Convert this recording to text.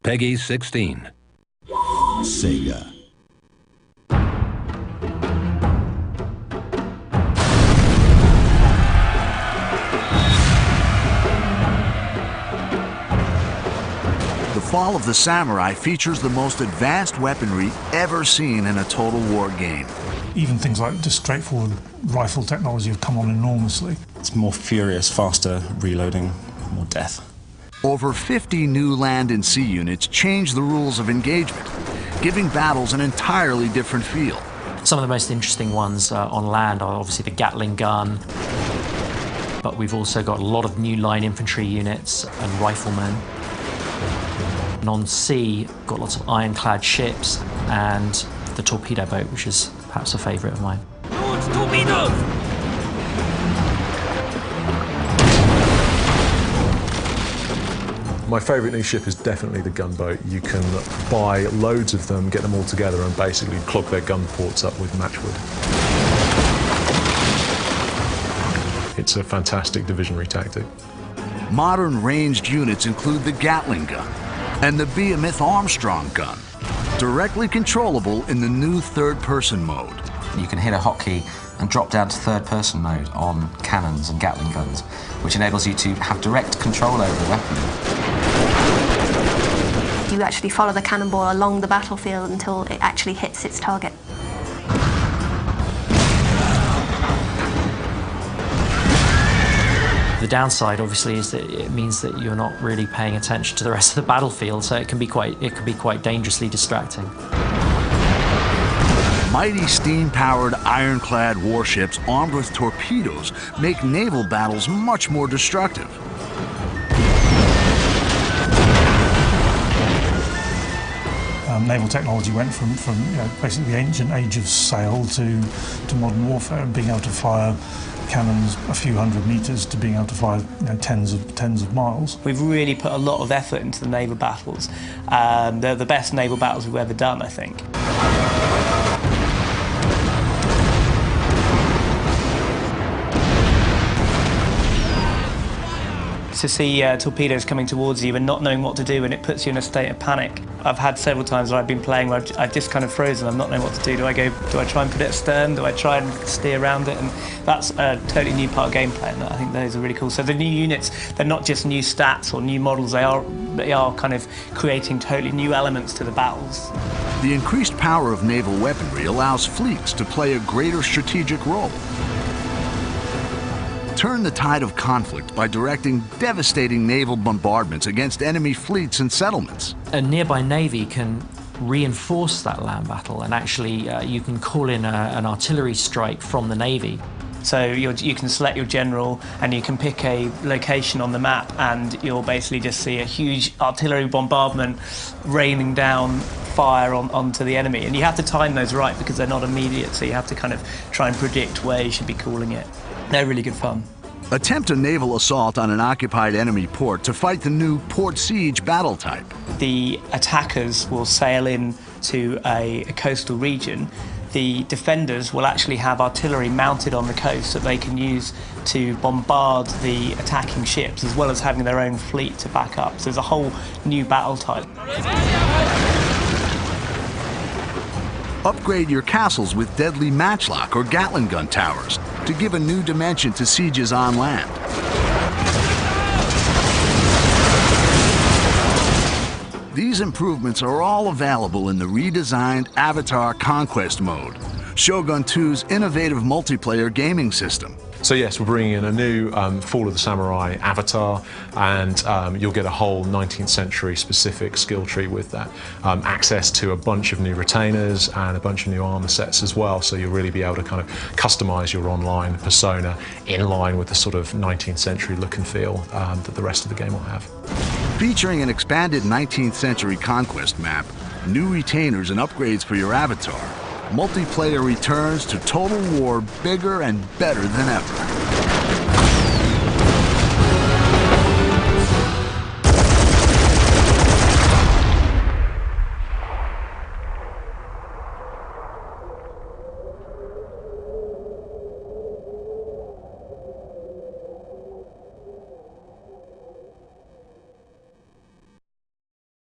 Peggy 16. Sega. The Fall of the Samurai features the most advanced weaponry ever seen in a Total War game. Even things like just straightforward rifle technology have come on enormously. It's more furious, faster reloading, more death. Over 50 new land and sea units change the rules of engagement, giving battles an entirely different feel. Some of the most interesting ones on land are obviously the Gatling gun, but we've also got a lot of new line infantry units and riflemen. And on sea, got lots of ironclad ships and the torpedo boat, which is perhaps a favourite of mine. Launch torpedoes! My favourite new ship is definitely the gunboat. You can buy loads of them, get them all together and basically clog their gun ports up with matchwood. It's a fantastic divisionary tactic. Modern ranged units include the Gatling gun and the Behemoth Armstrong gun, directly controllable in the new third-person mode. You can hit a hotkey and drop down to third-person mode on cannons and Gatling guns, which enables you to have direct control over the weapon. You actually follow the cannonball along the battlefield until it actually hits its target. The downside, obviously, is that it means that you're not really paying attention to the rest of the battlefield, so it can be quite dangerously distracting. Mighty steam-powered ironclad warships armed with torpedoes make naval battles much more destructive. Naval technology went from basically the ancient age of sail to modern warfare, and being able to fire cannons a few hundred metres to being able to fire tens of miles. We've really put a lot of effort into the naval battles. They're the best naval battles we've ever done, I think. To see torpedoes coming towards you and not knowing what to do, and it puts you in a state of panic. I've had several times where I've been playing where I've just kind of frozen. I'm not knowing what to do. Do I try and put it astern? Do I try and steer around it? And that's a totally new part of gameplay, and I think those are really cool. So the new units, they're not just new stats or new models, they are kind of creating totally new elements to the battles. The increased power of naval weaponry allows fleets to play a greater strategic role. Turn the tide of conflict by directing devastating naval bombardments against enemy fleets and settlements. A nearby navy can reinforce that land battle, and actually you can call in an artillery strike from the navy. So you can select your general and you can pick a location on the map, and you'll basically just see a huge artillery bombardment raining down fire onto the enemy. And you have to time those right because they're not immediate, so you have to kind of try and predict where you should be calling it. They're really good fun. Attempt a naval assault on an occupied enemy port to fight the new port siege battle type. The attackers will sail in to a coastal region. The defenders will actually have artillery mounted on the coast that they can use to bombard the attacking ships, as well as having their own fleet to back up. So there's a whole new battle type. Upgrade your castles with deadly matchlock or Gatling gun towers to give a new dimension to sieges on land. These improvements are all available in the redesigned Avatar Conquest mode, Shogun 2's innovative multiplayer gaming system. So yes, we're bringing in a new Fall of the Samurai avatar, and you'll get a whole 19th century specific skill tree with that. Access to a bunch of new retainers and a bunch of new armor sets as well, so you'll really be able to kind of customize your online persona in line with the sort of 19th century look and feel that the rest of the game will have. Featuring an expanded 19th century conquest map, new retainers and upgrades for your avatar, multiplayer returns to Total War bigger and better than ever.